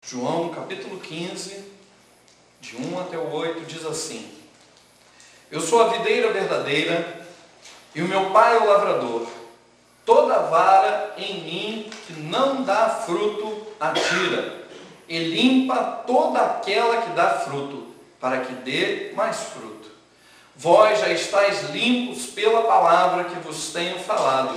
João capítulo 15, de 1 até o 8, diz assim: Eu sou a videira verdadeira e o meu pai é o lavrador. Toda vara em mim que não dá fruto, atira, e limpa toda aquela que dá fruto, para que dê mais fruto. Vós já estáis limpos pela palavra que vos tenho falado.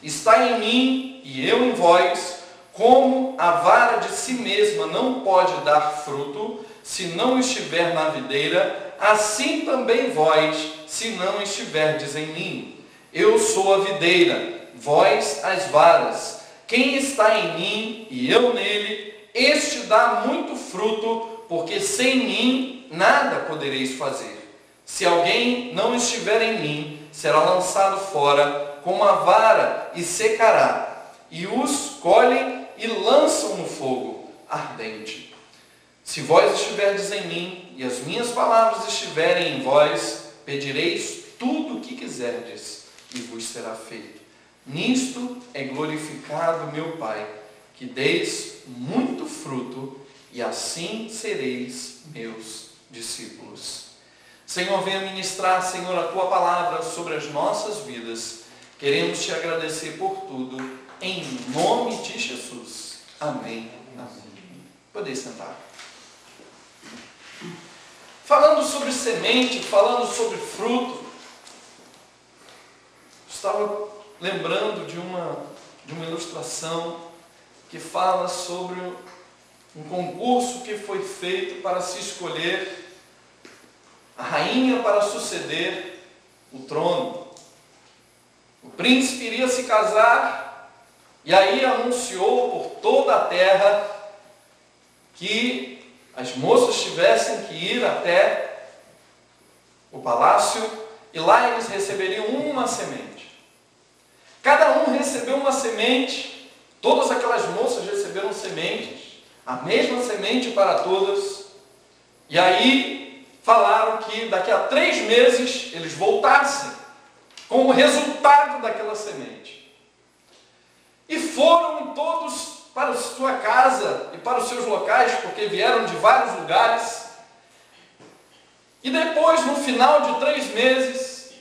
Está em mim e eu em vós. Como a vara de si mesma não pode dar fruto, se não estiver na videira, assim também vós, se não estiverdes em mim. Eu sou a videira, vós as varas. Quem está em mim e eu nele, este dá muito fruto, porque sem mim nada podereis fazer. Se alguém não estiver em mim, será lançado fora como a vara e secará, e os colhem e lançam no fogo ardente. Se vós estiverdes em mim, e as minhas palavras estiverem em vós, pedireis tudo o que quiserdes, e vos será feito. Nisto é glorificado meu Pai, que deis muito fruto, e assim sereis meus discípulos. Senhor, venha ministrar, Senhor, a Tua palavra sobre as nossas vidas. Queremos Te agradecer por tudo, em nome de Jesus. Amém. Amém. Podeis sentar. Falando sobre semente, falando sobre fruto, estava lembrando de uma ilustração que fala sobre um concurso que foi feito para se escolher a rainha para suceder o trono. O príncipe iria se casar e aí anunciou por toda a terra que as moças tivessem que ir até o palácio e lá eles receberiam uma semente. Cada um recebeu uma semente, todas aquelas moças receberam sementes, a mesma semente para todas. E aí falaram que daqui a 3 meses eles voltassem com o resultado daquela semente. E foram todos para a sua casa e para os seus locais, porque vieram de vários lugares. E depois, no final de 3 meses,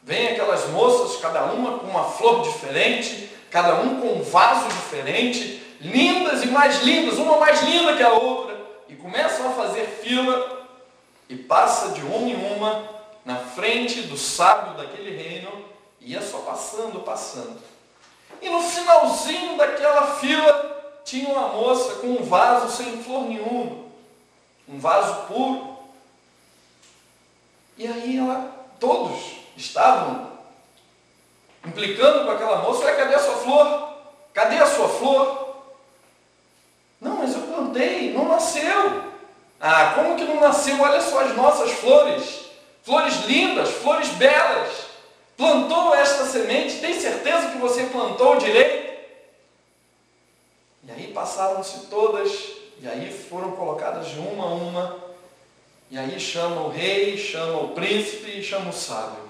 vem aquelas moças, cada uma com uma flor diferente, cada um com um vaso diferente, lindas e mais lindas, uma mais linda que a outra, e começam a fazer fila, e passa de uma em uma na frente do sábio daquele reino, e ia só passando. E no finalzinho daquela fila, tinha uma moça com um vaso sem flor nenhuma, um vaso puro. E aí todos estavam implicando com aquela moça: cadê a sua flor? Cadê a sua flor? Não, mas eu plantei, não nasceu. Ah, como que não nasceu? Olha só as nossas flores, flores lindas, flores belas. Plantou esta semente, tem certeza que você plantou direito? E aí passaram-se todas, e aí foram colocadas de uma a uma, e aí chama o rei, chama o príncipe e chama o sábio.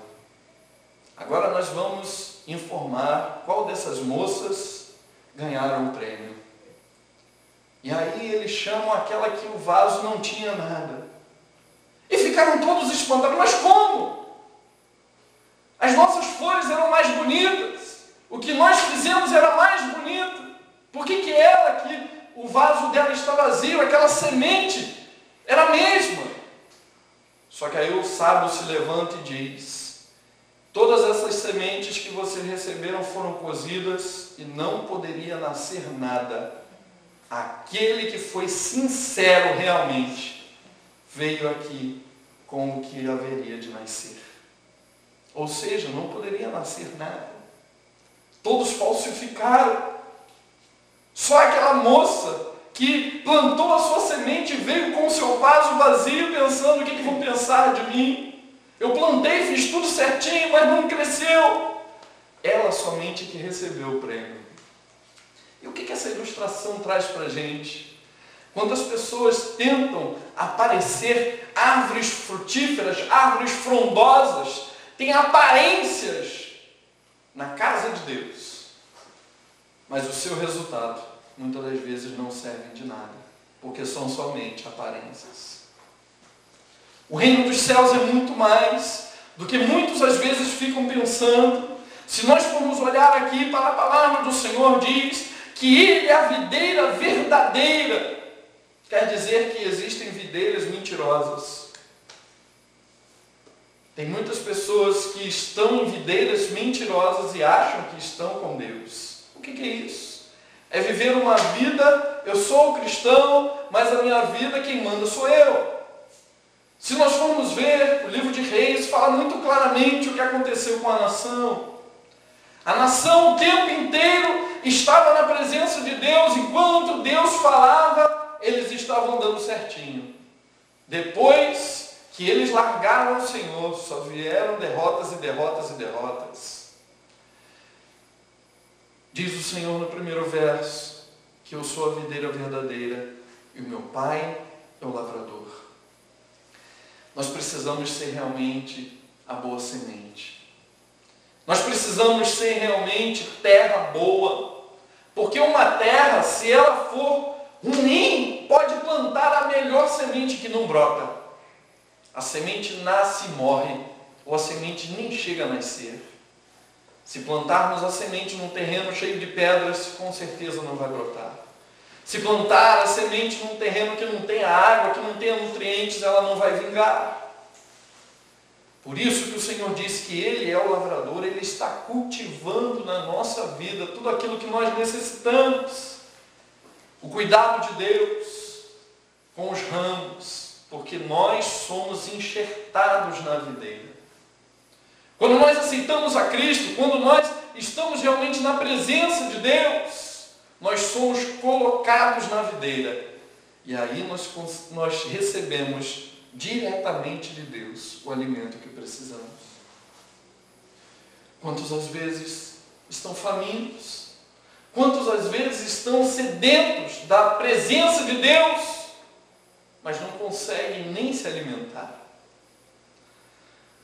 Agora nós vamos informar qual dessas moças ganharam o prêmio. E aí eles chamam aquela que o vaso não tinha nada. E ficaram todos espantados: mas como? As nossas flores eram mais bonitas. O que nós fizemos era mais bonito. Por que ela, que o vaso dela está vazio, aquela semente era a mesma? Só que aí o sábio se levanta e diz: todas essas sementes que vocês receberam foram cozidas e não poderia nascer nada. Aquele que foi sincero realmente veio aqui com o que haveria de nascer. Ou seja, não poderia nascer nada. Todos falsificaram. Só aquela moça que plantou a sua semente veio com o seu vaso vazio, pensando: o que vão pensar de mim? Eu plantei, fiz tudo certinho, mas não cresceu. Ela somente que recebeu o prêmio. E o que essa ilustração traz para a gente? Quando as pessoas tentam aparecer árvores frutíferas, árvores frondosas, tem aparências na casa de Deus, mas o seu resultado muitas das vezes não serve de nada. porque são somente aparências. O reino dos céus é muito mais do que muitos às vezes ficam pensando. Se nós formos olhar aqui para a palavra do Senhor, diz que Ele é a videira verdadeira. Quer dizer que existem videiras mentirosas. Tem muitas pessoas que estão em videiras mentirosas e acham que estão com Deus. O que é isso? É viver uma vida, eu sou cristão, mas a minha vida quem manda sou eu. Se nós formos ver, o livro de Reis fala muito claramente o que aconteceu com a nação. A nação o tempo inteiro estava na presença de Deus, enquanto Deus falava, eles estavam dando certinho. Depois que eles largaram o Senhor, só vieram derrotas e derrotas e derrotas. Diz o Senhor no primeiro verso, que eu sou a videira verdadeira e o meu Pai é o lavrador. Nós precisamos ser realmente a boa semente. Nós precisamos ser realmente terra boa. Porque uma terra, se ela for ruim, pode plantar a melhor semente que não brota. A semente nasce e morre, ou a semente nem chega a nascer. Se plantarmos a semente num terreno cheio de pedras, com certeza não vai brotar. Se plantar a semente num terreno que não tenha água, que não tenha nutrientes, ela não vai vingar. Por isso que o Senhor diz que Ele é o lavrador, Ele está cultivando na nossa vida tudo aquilo que nós necessitamos. O cuidado de Deus com os ramos, porque nós somos enxertados na videira. Quando nós aceitamos a Cristo, quando nós estamos realmente na presença de Deus, nós somos colocados na videira. E aí nós recebemos diretamente de Deus o alimento que precisamos. Quantos às vezes estão famintos? Quantos às vezes estão sedentos da presença de Deus, mas não conseguem nem se alimentar?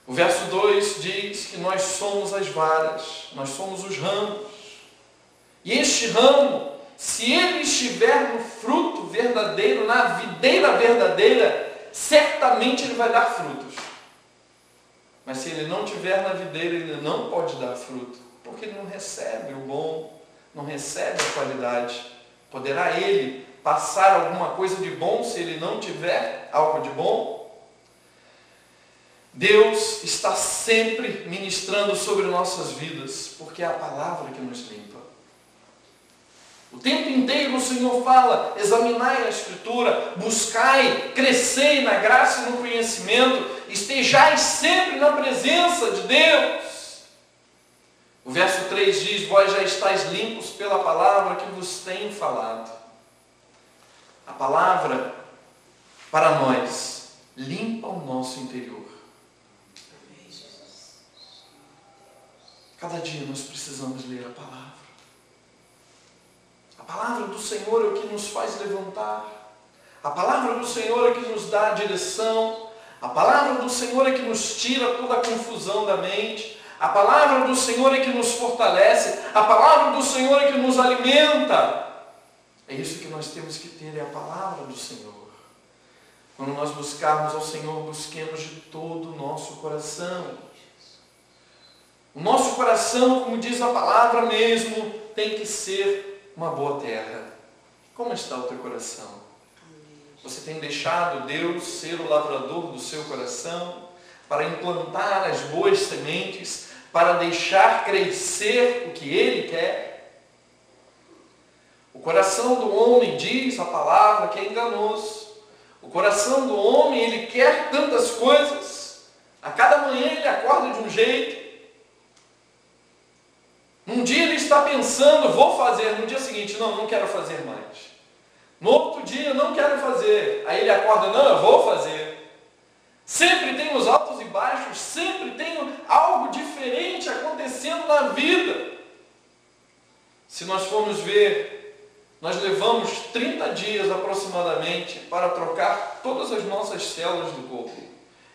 O verso 2 diz que nós somos as varas, nós somos os ramos. E este ramo, se ele estiver no fruto verdadeiro, na videira verdadeira, certamente ele vai dar frutos. Mas se ele não estiver na videira, ele não pode dar fruto, porque ele não recebe o bom, não recebe a qualidade. Poderá ele passar alguma coisa de bom se ele não tiver algo de bom? Deus está sempre ministrando sobre nossas vidas, porque é a palavra que nos limpa. O tempo inteiro o Senhor fala, examinai a Escritura, buscai, crescei na graça e no conhecimento, estejais sempre na presença de Deus. O verso 3 diz, vós já estáis limpos pela palavra que vos tenho falado. A palavra, para nós, limpa o nosso interior. Cada dia nós precisamos ler a palavra. A palavra do Senhor é o que nos faz levantar. A palavra do Senhor é que nos dá a direção. A palavra do Senhor é que nos tira toda a confusão da mente. A palavra do Senhor é que nos fortalece. A palavra do Senhor é que nos alimenta. É isso que nós temos que ter, é a palavra do Senhor. Quando nós buscarmos ao Senhor, busquemos de todo o nosso coração. O nosso coração, como diz a palavra mesmo, tem que ser uma boa terra. Como está o teu coração? Você tem deixado Deus ser o lavrador do seu coração para implantar as boas sementes, para deixar crescer o que Ele quer? O coração do homem, diz a palavra, que é enganoso. O coração do homem, ele quer tantas coisas. A cada manhã ele acorda de um jeito. Um dia ele está pensando, vou fazer. No dia seguinte, não quero fazer mais. No outro dia, não quero fazer. Aí ele acorda, não, eu vou fazer. Sempre tem os altos e baixos, sempre tem algo diferente acontecendo na vida. Se nós formos ver, nós levamos 30 dias aproximadamente para trocar todas as nossas células do corpo.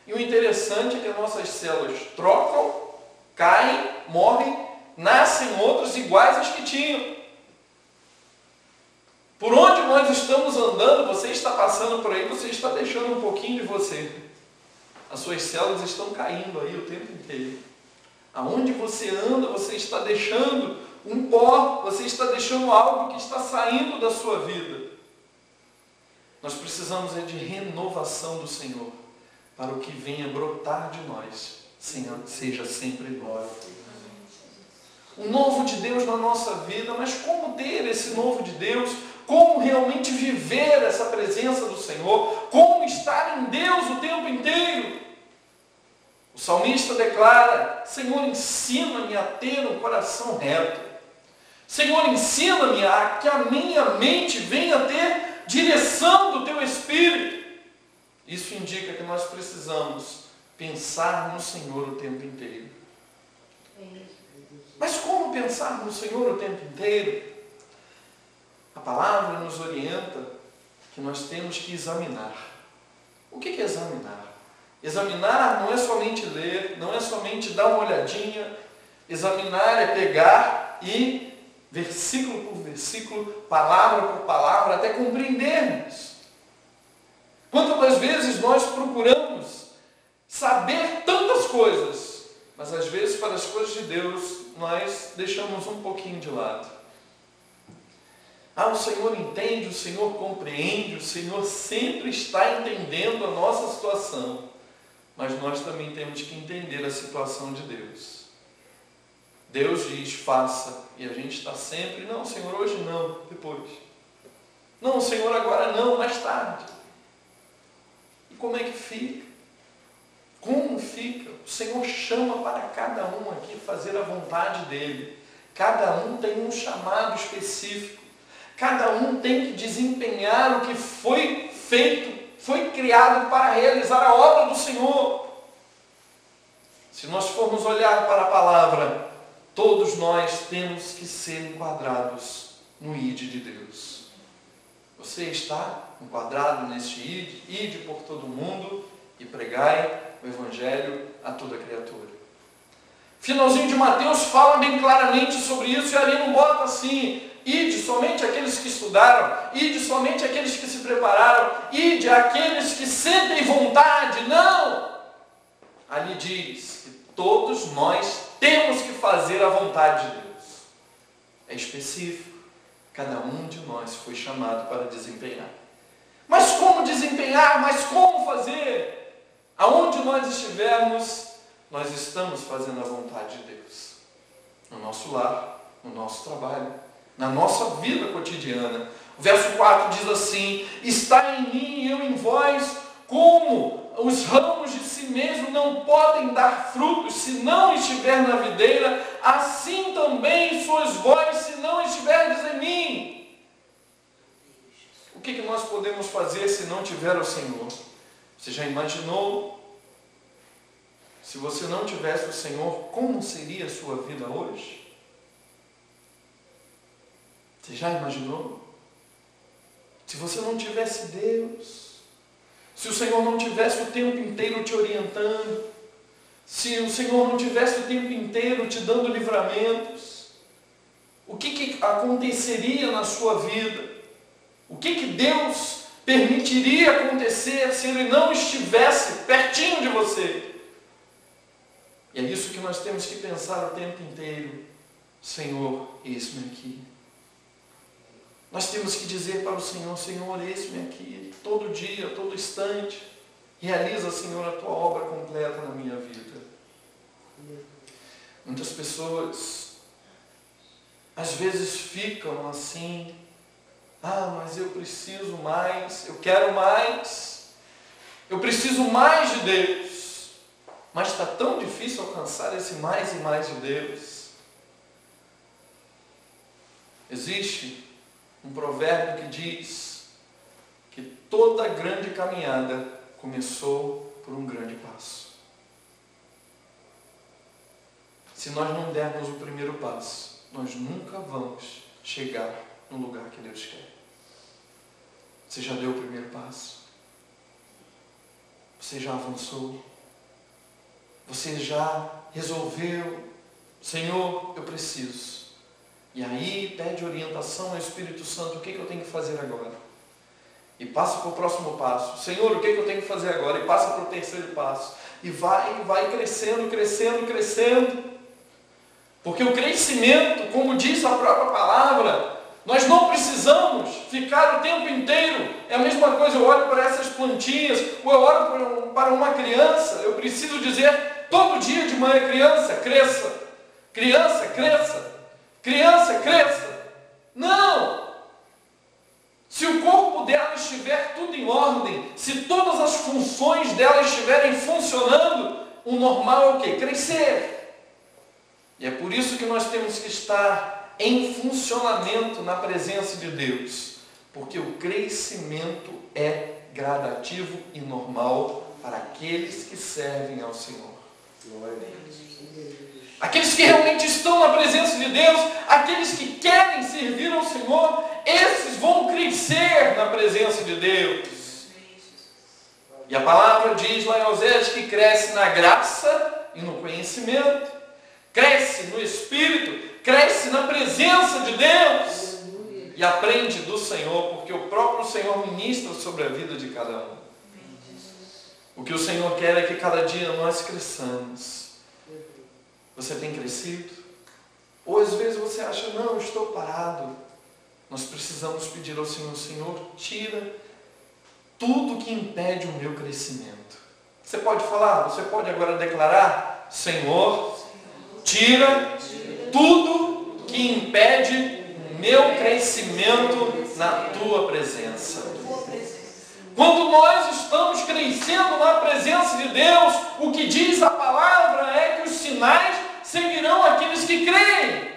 E o interessante é que as nossas células trocam, caem, morrem, nascem outros iguais às que tinham. Por onde nós estamos andando, você passando por aí, você está deixando um pouquinho de você. As suas células estão caindo aí o tempo inteiro. Aonde você anda, você está deixando um pó, você está deixando algo que está saindo da sua vida. Nós precisamos de renovação do Senhor, para o que venha brotar de nós, seja sempre novo. O novo de Deus na nossa vida, mas como ter esse novo de Deus? Como realmente viver essa presença do Senhor? Como estar em Deus o tempo inteiro? O salmista declara: Senhor, ensina-me a ter um coração reto. Senhor, ensina-me a que a minha mente venha a ter direção do Teu Espírito. Isso indica que nós precisamos pensar no Senhor o tempo inteiro. Mas como pensar no Senhor o tempo inteiro? A palavra nos orienta que nós temos que examinar. O que é examinar? Examinar não é somente ler, não é somente dar uma olhadinha. Examinar é pegar e, versículo por versículo, palavra por palavra, até compreendermos. Quantas vezes nós procuramos saber tantas coisas, mas às vezes para as coisas de Deus nós deixamos um pouquinho de lado. O Senhor entende, o Senhor compreende, o Senhor sempre está entendendo a nossa situação, mas nós também temos que entender a situação de Deus. Deus diz, faça, e a gente está sempre, não, Senhor, hoje não, depois. Não, Senhor, agora não, mais tarde. E como é que fica? Como fica? O Senhor chama para cada um aqui fazer a vontade dEle. Cada um tem um chamado específico. Cada um tem que desempenhar o que foi feito, foi criado para realizar a obra do Senhor. Se nós formos olhar para a palavra, todos nós temos que ser enquadrados no ID de Deus. Você está enquadrado neste ID? Ide por todo mundo e pregai o Evangelho a toda criatura. Finalzinho de Mateus fala bem claramente sobre isso, e ali não bota assim: ide somente aqueles que estudaram, ide somente aqueles que se prepararam, ide aqueles que sentem vontade. Não! Ali diz que todos nós temos que fazer a vontade de Deus. É específico. Cada um de nós foi chamado para desempenhar. Mas como desempenhar? Mas como fazer? Aonde nós estivermos, nós estamos fazendo a vontade de Deus. No nosso lar, no nosso trabalho, na nossa vida cotidiana. O verso 4 diz assim: está em mim e eu em vós, como os ramos de si mesmo não podem dar frutos se não estiver na videira, assim também sois vós se não estiverdes em mim. O que nós podemos fazer se não tiver o Senhor? Você já imaginou? Se você não tivesse o Senhor, como seria a sua vida hoje? Você já imaginou? Se você não tivesse Deus, se o Senhor não tivesse o tempo inteiro te orientando, se o Senhor não tivesse o tempo inteiro te dando livramentos, o que aconteceria na sua vida? O que Deus permitiria acontecer se Ele não estivesse pertinho de você? E é isso que nós temos que pensar o tempo inteiro. Senhor, eis-me aqui. Nós temos que dizer para o Senhor: Senhor, eis-me aqui, todo dia, todo instante. Realiza, Senhor, a Tua obra completa na minha vida. Muitas pessoas, às vezes, ficam assim: mas eu preciso mais, eu quero mais, eu preciso mais de Deus. Mas está tão difícil alcançar esse mais e mais de Deus. Existe um provérbio que diz que toda grande caminhada começou por um grande passo. Se nós não dermos o primeiro passo, nós nunca vamos chegar no lugar que Deus quer. Você já deu o primeiro passo? Você já avançou? Você já resolveu: Senhor, eu preciso. E aí pede orientação ao Espírito Santo: o que eu tenho que fazer agora? e passa para o próximo passo. Senhor, o que eu tenho que fazer agora? E passa para o terceiro passo. E vai crescendo, crescendo, crescendo. Porque o crescimento, como diz a própria palavra, nós não precisamos ficar o tempo inteiro. É a mesma coisa, eu olho para essas plantinhas, ou eu olho para uma criança, eu preciso dizer todo dia de manhã: criança, cresça. Criança, cresça. Criança, cresça. Não! Se o corpo dela estiver tudo em ordem, se todas as funções dela estiverem funcionando, o normal é o quê? Crescer. E é por isso que nós temos que estar em funcionamento na presença de Deus, porque o crescimento é gradativo e normal para aqueles que servem ao Senhor. Aqueles que realmente estão na presença de Deus, aqueles que querem servir ao Senhor, esses vão crescer na presença de Deus. E a palavra diz lá em Oséias que cresce na graça e no conhecimento, cresce no Espírito, cresce na presença de Deus e aprende do Senhor, porque o próprio Senhor ministra sobre a vida de cada um. O que o Senhor quer é que cada dia nós cresçamos. Você tem crescido? Ou às vezes você acha: não, estou parado. Nós precisamos pedir ao Senhor: Senhor, tira tudo que impede o meu crescimento. Você pode falar, você pode agora declarar: Senhor, tira tudo que impede o meu crescimento na tua presença. Quando nós estamos crescendo na presença de Deus, o que diz a palavra é que os sinais seguirão aqueles que creem.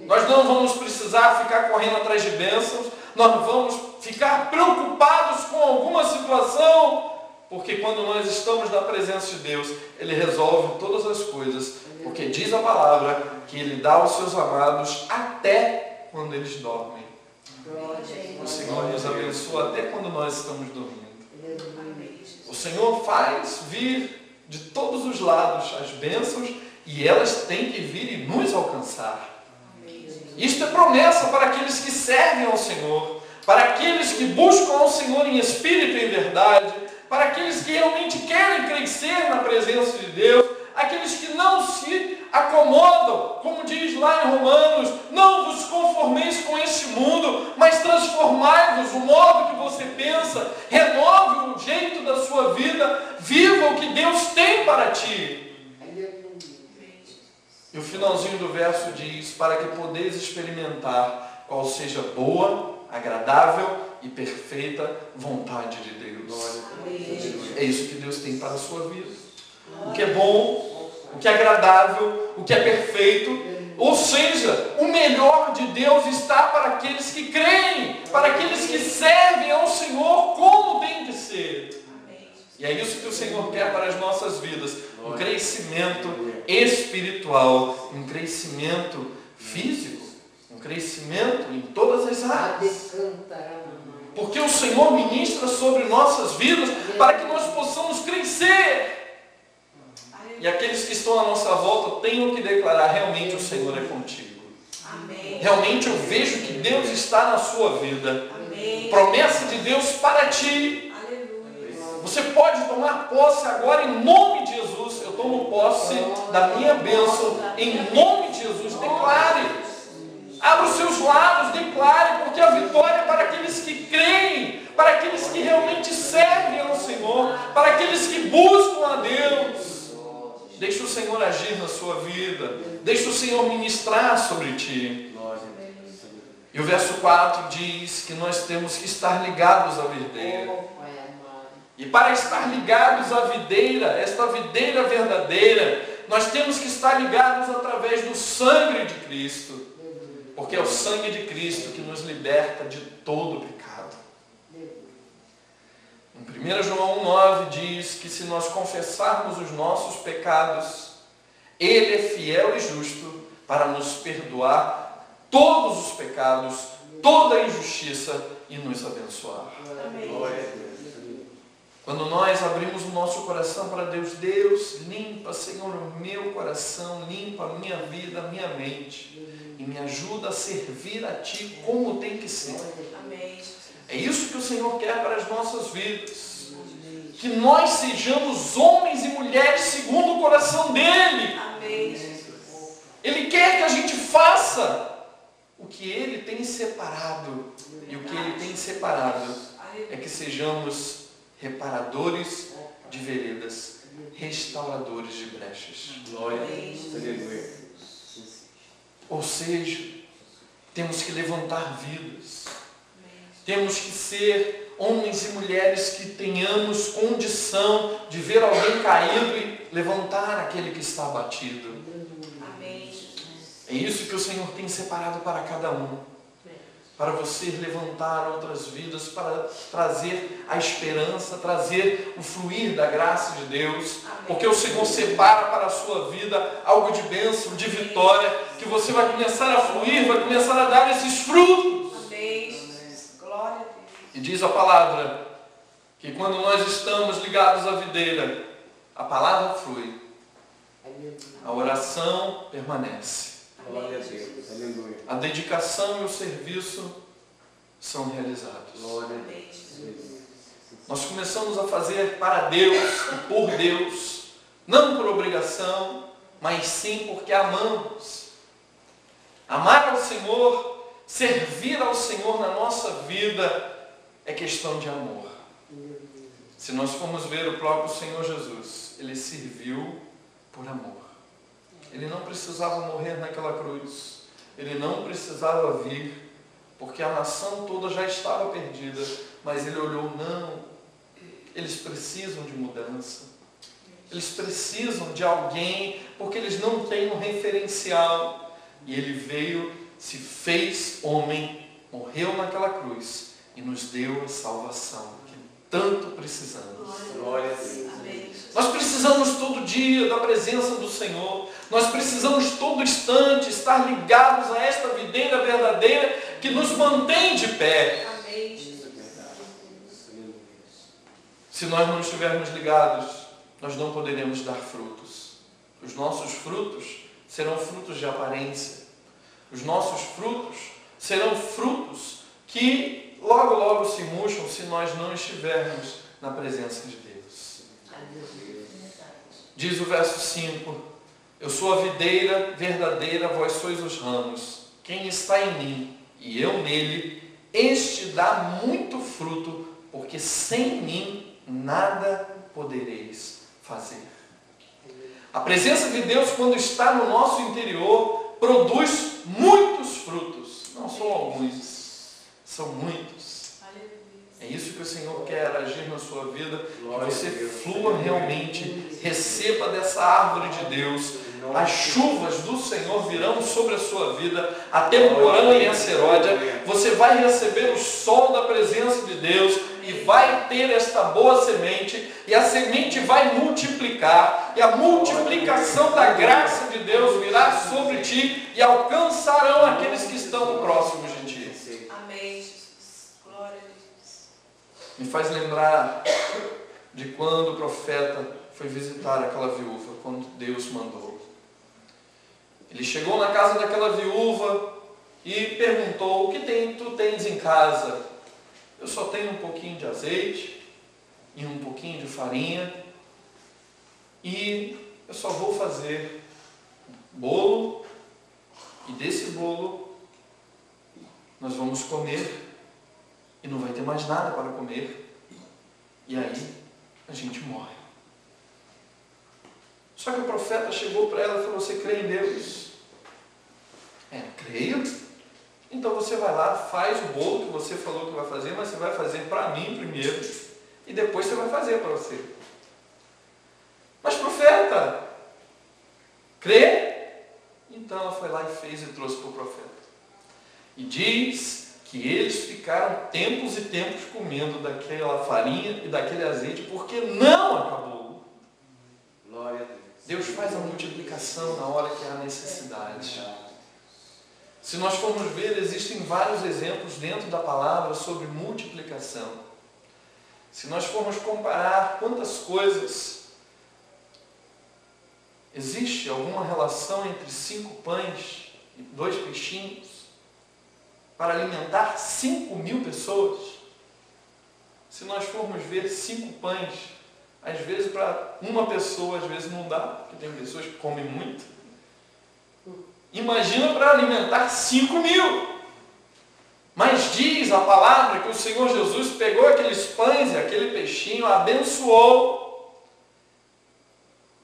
Nós não vamos precisar ficar correndo atrás de bênçãos, nós vamos ficar preocupados com alguma situação, porque quando nós estamos na presença de Deus, Ele resolve todas as coisas, porque diz a palavra que Ele dá aos seus amados até quando eles dormem. O Senhor nos abençoa até quando nós estamos dormindo. O Senhor faz vir de todos os lados as bênçãos, e elas têm que vir e nos alcançar. Isto é promessa para aqueles que servem ao Senhor, para aqueles que buscam ao Senhor em espírito e em verdade, para aqueles que realmente querem crescer na presença de Deus, aqueles que não se acomodam, como diz lá em Romanos: não vos conformeis com este mundo, mas transformai-vos o modo que você pensa, renove o jeito da sua vida, viva o que Deus tem para ti. E o finalzinho do verso diz: para que podeis experimentar qual seja boa, agradável e perfeita vontade de Deus. É isso que Deus tem para a sua vida. O que é bom, o que é agradável, o que é perfeito, ou seja, o melhor de Deus está para aqueles que creem, para aqueles que servem ao Senhor como tem que ser. E é isso que o Senhor quer para as nossas vidas: um crescimento espiritual, um crescimento físico, um crescimento em todas as áreas. Porque o Senhor ministra sobre nossas vidas para que nós possamos crescer. E aqueles que estão à nossa volta tenham que declarar: realmente o Senhor é contigo. Amém. Realmente eu vejo que Deus está na sua vida. Amém. Promessa de Deus para ti. Aleluia. Você pode tomar posse agora em nome de Jesus. Eu tomo posse da minha bênção em nome de Jesus. Declare. Abra os seus lábios, declare, porque a vitória é para aqueles que creem, para aqueles que realmente servem ao Senhor, para aqueles que buscam a Deus. Deixa o Senhor agir na sua vida. Deixa o Senhor ministrar sobre ti. E o verso 4 diz que nós temos que estar ligados à videira. E para estar ligados à videira, esta videira verdadeira, nós temos que estar ligados através do sangue de Cristo. Porque é o sangue de Cristo que nos liberta de todo o pecado. Em 1 João 1,9 diz que se nós confessarmos os nossos pecados, Ele é fiel e justo para nos perdoar todos os pecados, toda a injustiça e nos abençoar. Amém. Quando nós abrimos o nosso coração para Deus: Deus, limpa, Senhor, o meu coração, limpa a minha vida, a minha mente, e me ajuda a servir a Ti como tem que ser. Amém. É isso que o Senhor quer para as nossas vidas. Que nós sejamos homens e mulheres segundo o coração dEle. Ele quer que a gente faça o que Ele tem separado. E o que Ele tem separado é que sejamos reparadores de veredas, restauradores de brechas. Glória a Deus. Aleluia. Ou seja, temos que levantar vidas. Temos que ser homens e mulheres que tenhamos condição de ver alguém caído e levantar aquele que está abatido. É isso que o Senhor tem separado para cada um. Para você levantar outras vidas, para trazer a esperança, trazer o fluir da graça de Deus. Porque o Senhor separa para a sua vida algo de bênção, de vitória, que você vai começar a fluir, vai começar a dar esses frutos. Glória a Deus. E diz a palavra que quando nós estamos ligados à videira, a palavra flui, a oração permanece. Glória a Deus. Aleluia. A dedicação e o serviço são realizados. Glória a Deus. Nós começamos a fazer para Deus e por Deus, não por obrigação, mas sim porque amamos. Amar ao Senhor, servir ao Senhor na nossa vida é questão de amor. Se nós formos ver o próprio Senhor Jesus, Ele serviu por amor. Ele não precisava morrer naquela cruz. Ele não precisava vir, porque a nação toda já estava perdida. Mas Ele olhou, não, eles precisam de mudança. Eles precisam de alguém, porque eles não têm um referencial. E Ele veio, se fez homem, morreu naquela cruz e nos deu a salvação que tanto precisamos. Glória a Deus. Nós precisamos todo dia da presença do Senhor. Nós precisamos todo instante estar ligados a esta videira verdadeira que nos mantém de pé. Se nós não estivermos ligados, nós não poderemos dar frutos. Os nossos frutos serão frutos de aparência. Os nossos frutos serão frutos que logo, logo se murcham se nós não estivermos na presença de Deus. Diz o verso 5: eu sou a videira verdadeira, vós sois os ramos. Quem está em mim e eu nele, este dá muito fruto, porque sem mim nada podereis fazer. A presença de Deus, quando está no nosso interior, produz muitos frutos. Não são alguns, são muitos. É isso que o Senhor quer agir na sua vida, que você flua realmente, receba dessa árvore de Deus. As chuvas do Senhor virão sobre a sua vida, a temporã e a seródia. Você vai receber o sol da presença de Deus e vai ter esta boa semente, e a semente vai multiplicar, e a multiplicação da graça de Deus virá sobre ti e alcançarão aqueles que estão próximos de ti. Me faz lembrar de quando o profeta foi visitar aquela viúva, quando Deus mandou. Ele chegou na casa daquela viúva e perguntou: o que tu tens em casa? Eu só tenho um pouquinho de azeite e um pouquinho de farinha, e eu só vou fazer bolo, e desse bolo nós vamos comer. E não vai ter mais nada para comer. E aí a gente morre. Só que o profeta chegou para ela e falou: você crê em Deus? Creio. Então você vai lá, faz o bolo que você falou que vai fazer, mas você vai fazer para mim primeiro. E depois você vai fazer para você. Mas profeta, crê? Então ela foi lá e fez e trouxe para o profeta. E diz que eles ficaram tempos e tempos comendo daquela farinha e daquele azeite, porque não acabou. Glória a Deus. Deus faz a multiplicação na hora que há necessidade. Se nós formos ver, existem vários exemplos dentro da palavra sobre multiplicação. Se nós formos comparar quantas coisas, existe alguma relação entre 5 pães e 2 peixinhos para alimentar 5.000 pessoas? se nós formos ver 5 pães, às vezes para uma pessoa, às vezes não dá, porque tem pessoas que comem muito. Imagina para alimentar 5.000. Mas diz a palavra que o Senhor Jesus pegou aqueles pães e aquele peixinho, abençoou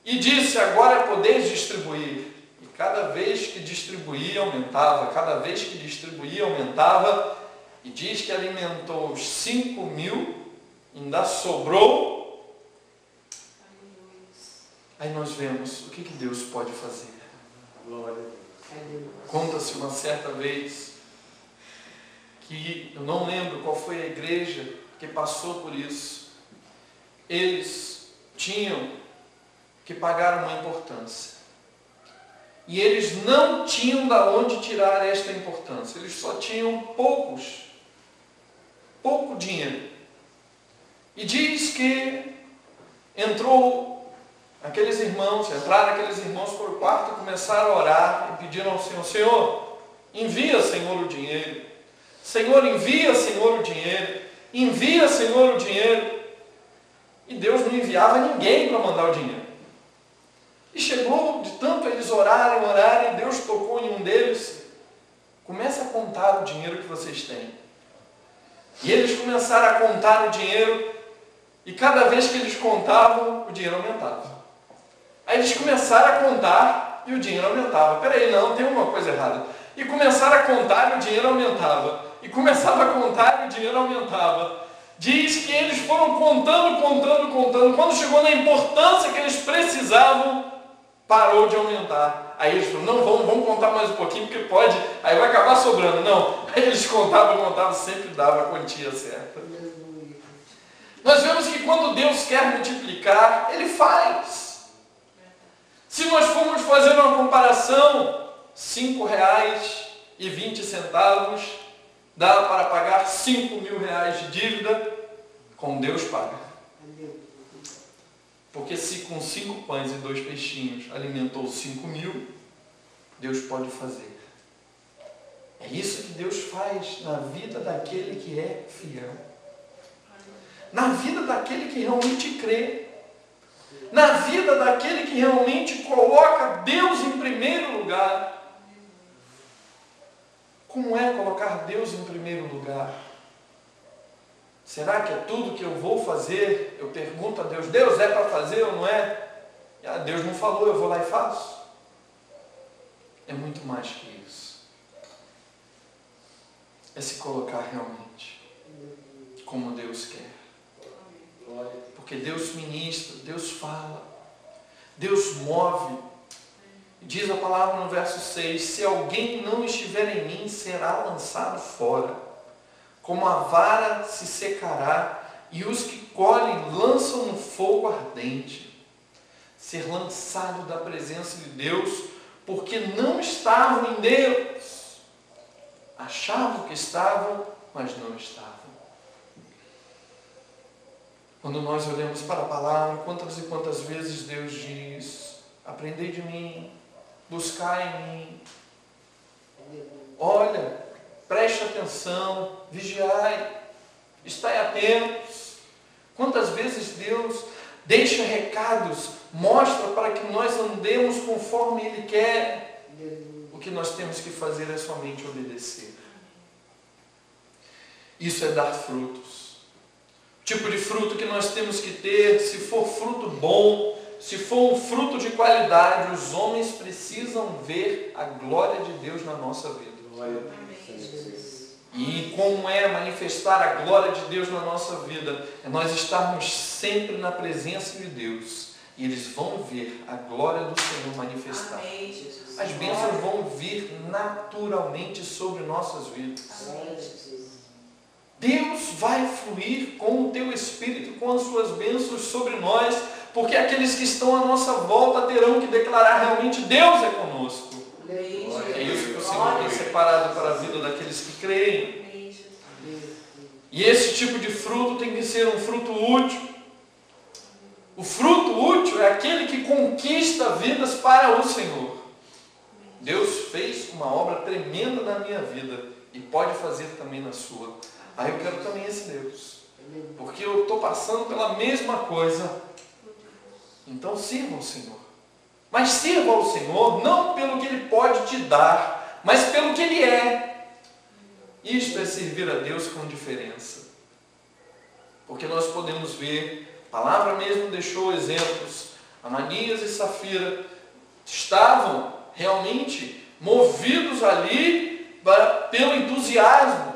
e disse: agora podeis distribuir. E cada vez que distribuía, aumentava. Cada vez que distribuía, aumentava. E diz que alimentou os 5.000, ainda sobrou. Aí nós vemos o que Deus pode fazer. Glória a Deus. Conta-se uma certa vez que, eu não lembro qual foi a igreja que passou por isso. Eles tinham que pagar uma importância. E eles não tinham de onde tirar esta importância. Eles só tinham pouco dinheiro. E diz que entraram aqueles irmãos para o quarto e começaram a orar e pediram ao Senhor: Senhor, envia, Senhor, o dinheiro. Senhor, envia, Senhor, o dinheiro. Envia, Senhor, o dinheiro. E Deus não enviava ninguém para mandar o dinheiro. E chegou, de tanto eles orarem, e Deus tocou em um deles: começa a contar o dinheiro que vocês têm. E eles começaram a contar o dinheiro, e cada vez que eles contavam, o dinheiro aumentava. Aí eles começaram a contar e o dinheiro aumentava. Peraí, não, tem uma coisa errada. E começaram a contar e o dinheiro aumentava. E começava a contar e o dinheiro aumentava. Diz que eles foram contando. Quando chegou na importância que eles precisavam, parou de aumentar. Aí eles falaram: não, vamos contar mais um pouquinho, porque pode, aí vai acabar sobrando. Não, aí eles contavam, sempre dava a quantia certa. Nós vemos que quando Deus quer multiplicar, Ele faz. Se nós formos fazer uma comparação, R$5,20 dá para pagar 5.000 reais de dívida, com Deus paga. Porque se com 5 pães e 2 peixinhos alimentou 5.000, Deus pode fazer. É isso que Deus faz na vida daquele que é fiel. Na vida daquele que realmente crê. Na vida daquele que realmente coloca Deus em primeiro lugar. Como é colocar Deus em primeiro lugar? Será que é tudo que eu vou fazer? Eu pergunto a Deus: Deus, é para fazer ou não é? Deus não falou, eu vou lá e faço. É muito mais que isso. É se colocar realmente como Deus quer. Porque Deus ministra, Deus fala, Deus move. Diz a palavra no verso 6: se alguém não estiver em mim, será lançado fora. Como a vara se secará, e os que colhem lançam no fogo ardente. Ser lançado da presença de Deus, porque não estavam em Deus. Achavam que estavam, mas não estavam. Quando nós olhamos para a palavra, quantas e quantas vezes Deus diz: aprendei de mim, buscai em mim. Olha, preste atenção, vigiai, estai atentos. Quantas vezes Deus deixa recados, mostra para que nós andemos conforme Ele quer. O que nós temos que fazer é somente obedecer. Isso é dar frutos. O tipo de fruto que nós temos que ter, se for fruto bom, se for um fruto de qualidade, os homens precisam ver a glória de Deus na nossa vida. E como é manifestar a glória de Deus na nossa vida? É nós estarmos sempre na presença de Deus. E eles vão ver a glória do Senhor manifestar. Amém, Jesus. As bênçãos vão vir naturalmente sobre nossas vidas. Amém. Deus vai fluir com o teu Espírito, com as suas bênçãos sobre nós, porque aqueles que estão à nossa volta terão que declarar realmente: Deus é conosco. É isso que o Senhor tem separado para a vida daqueles que creem. E esse tipo de fruto tem que ser um fruto útil. O fruto útil é aquele que conquista vidas para o Senhor. Deus fez uma obra tremenda na minha vida e pode fazer também na sua. Eu quero também esse Deus. porque eu estou passando pela mesma coisa. Então sirva ao Senhor. Mas sirva ao Senhor não pelo que Ele pode te dar, mas pelo que Ele é. Isto é servir a Deus com diferença. Porque nós podemos ver, a palavra mesmo deixou exemplos. Ananias e Safira estavam realmente movidos ali pelo entusiasmo.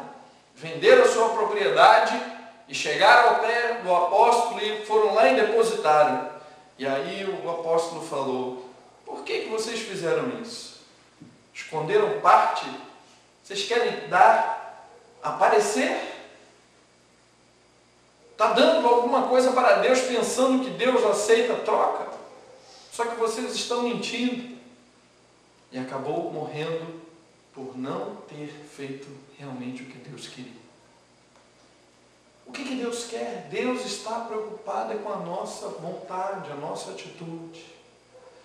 Venderam a sua propriedade e chegaram ao pé do apóstolo e foram lá e depositaram. E aí o apóstolo falou: por que vocês fizeram isso? Esconderam parte? Vocês querem aparecer? Está dando alguma coisa para Deus pensando que Deus aceita a troca? Só que vocês estão mentindo. E acabou morrendo por não ter feito realmente o que Deus queria. O que Deus quer? Deus está preocupado com a nossa vontade, a nossa atitude.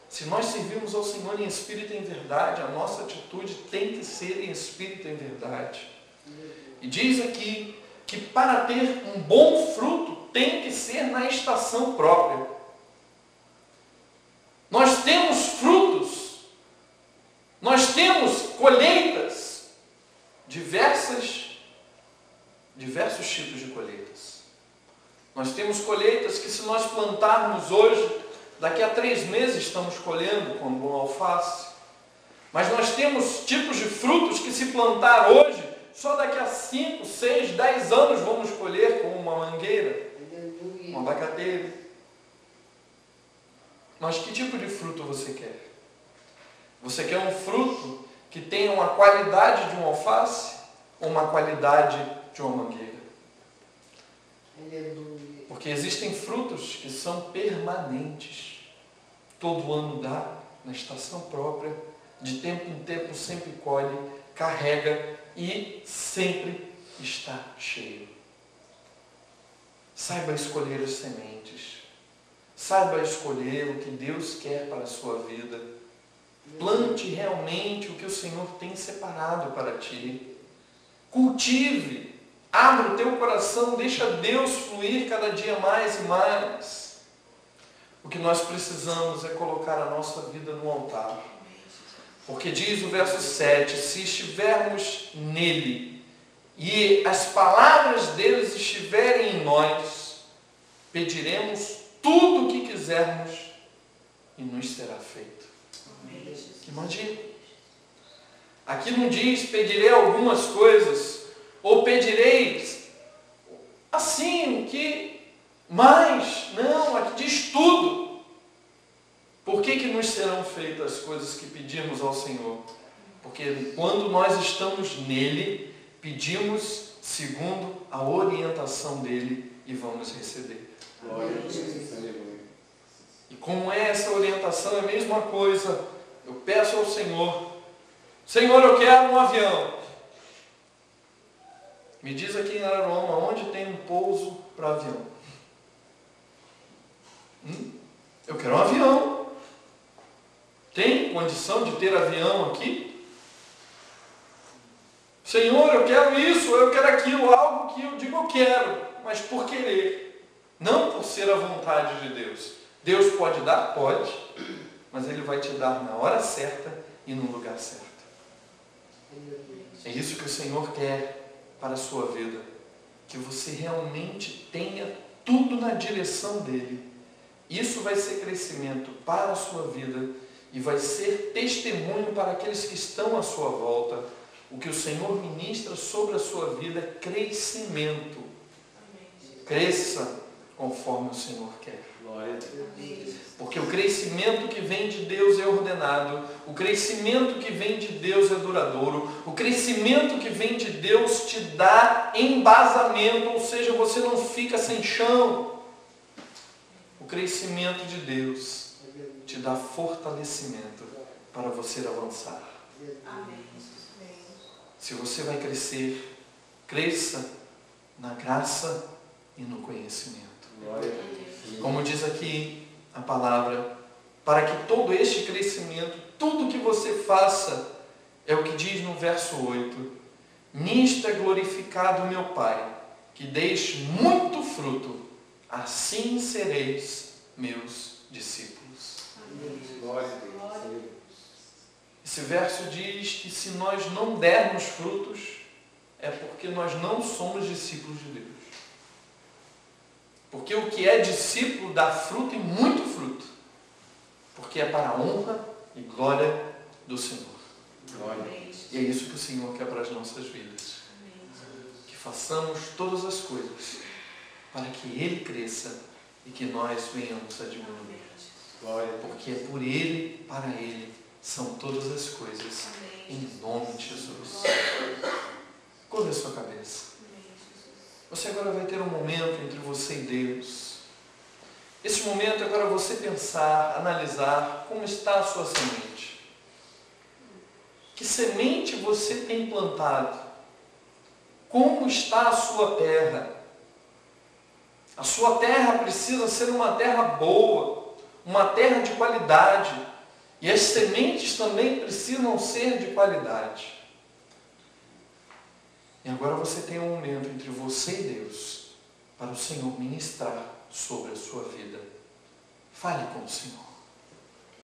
Se nós servimos ao Senhor em espírito e em verdade, a nossa atitude tem que ser em espírito e em verdade. E diz aqui que para ter um bom fruto tem que ser na estação própria. Nós temos frutos, nós temos colheitas, diversos tipos de colheitas. Nós temos colheitas que, se nós plantarmos hoje, daqui a 3 meses estamos colhendo, como o alface. Mas nós temos tipos de frutos que, se plantar hoje, só daqui a 5, 6, 10 anos vamos colher, como uma mangueira, uma abacateira. Mas que tipo de fruto você quer? Você quer um fruto que tenha uma qualidade de um alface ou uma qualidade de uma mangueira? Porque existem frutos que são permanentes. Todo ano dá, na estação própria, de tempo em tempo sempre colhe, carrega e sempre está cheio. Saiba escolher as sementes. Saiba escolher o que Deus quer para a sua vida. Plante realmente o que o Senhor tem separado para ti. Cultive. Abra o teu coração. Deixa Deus fluir cada dia mais e mais. O que nós precisamos é colocar a nossa vida no altar. Porque diz o verso 7, se estivermos nele e as palavras deles estiverem em nós, pediremos tudo o que quisermos e nos será feito. Imagina. Aqui não diz pedirei algumas coisas, ou pedirei assim, o que mais? Não, aqui diz tudo. Por que nos serão feitas as coisas que pedimos ao Senhor? Porque quando nós estamos nele, pedimos segundo a orientação dele e vamos receber. Glória a Deus. E como é essa orientação, é a mesma coisa. Eu peço ao Senhor: Senhor, eu quero um avião. Me diz aqui em Araruama, onde tem um pouso para avião? Eu quero um avião. Tem condição de ter avião aqui? Senhor, eu quero isso, eu quero aquilo, algo que eu digo eu quero, mas por querer, não por ser a vontade de Deus. Deus pode dar? Pode, mas Ele vai te dar na hora certa e no lugar certo. É isso que o Senhor quer para a sua vida, que você realmente tenha tudo na direção dEle. Isso vai ser crescimento para a sua vida e vai ser testemunho para aqueles que estão à sua volta. O que o Senhor ministra sobre a sua vida é crescimento. Cresça conforme o Senhor quer. Porque o crescimento que vem de Deus é ordenado, o crescimento que vem de Deus é duradouro, o crescimento que vem de Deus te dá embasamento, ou seja, você não fica sem chão. O crescimento de Deus te dá fortalecimento para você avançar. Se você vai crescer, cresça na graça e no conhecimento. Como diz aqui a palavra, para que todo este crescimento, tudo que você faça, é o que diz no verso 8, nisto é glorificado meu Pai, que deis muito fruto, assim sereis meus discípulos. Glória a Deus. Esse verso diz que se nós não dermos frutos, é porque nós não somos discípulos de Deus. Porque o que é discípulo dá fruto e muito fruto. Porque é para a honra e glória do Senhor. Glória. E é isso que o Senhor quer para as nossas vidas. Que façamos todas as coisas para que Ele cresça e que nós venhamos a diminuir. Glória. Porque é por Ele, para Ele, são todas as coisas. Em nome de Jesus. Curva a sua cabeça. Você agora vai ter um momento entre você e Deus. Esse momento é para você pensar, analisar como está a sua semente. Que semente você tem plantado? Como está a sua terra? A sua terra precisa ser uma terra boa, uma terra de qualidade. E as sementes também precisam ser de qualidade. E agora você tem um momento entre você e Deus para o Senhor ministrar sobre a sua vida. Fale com o Senhor.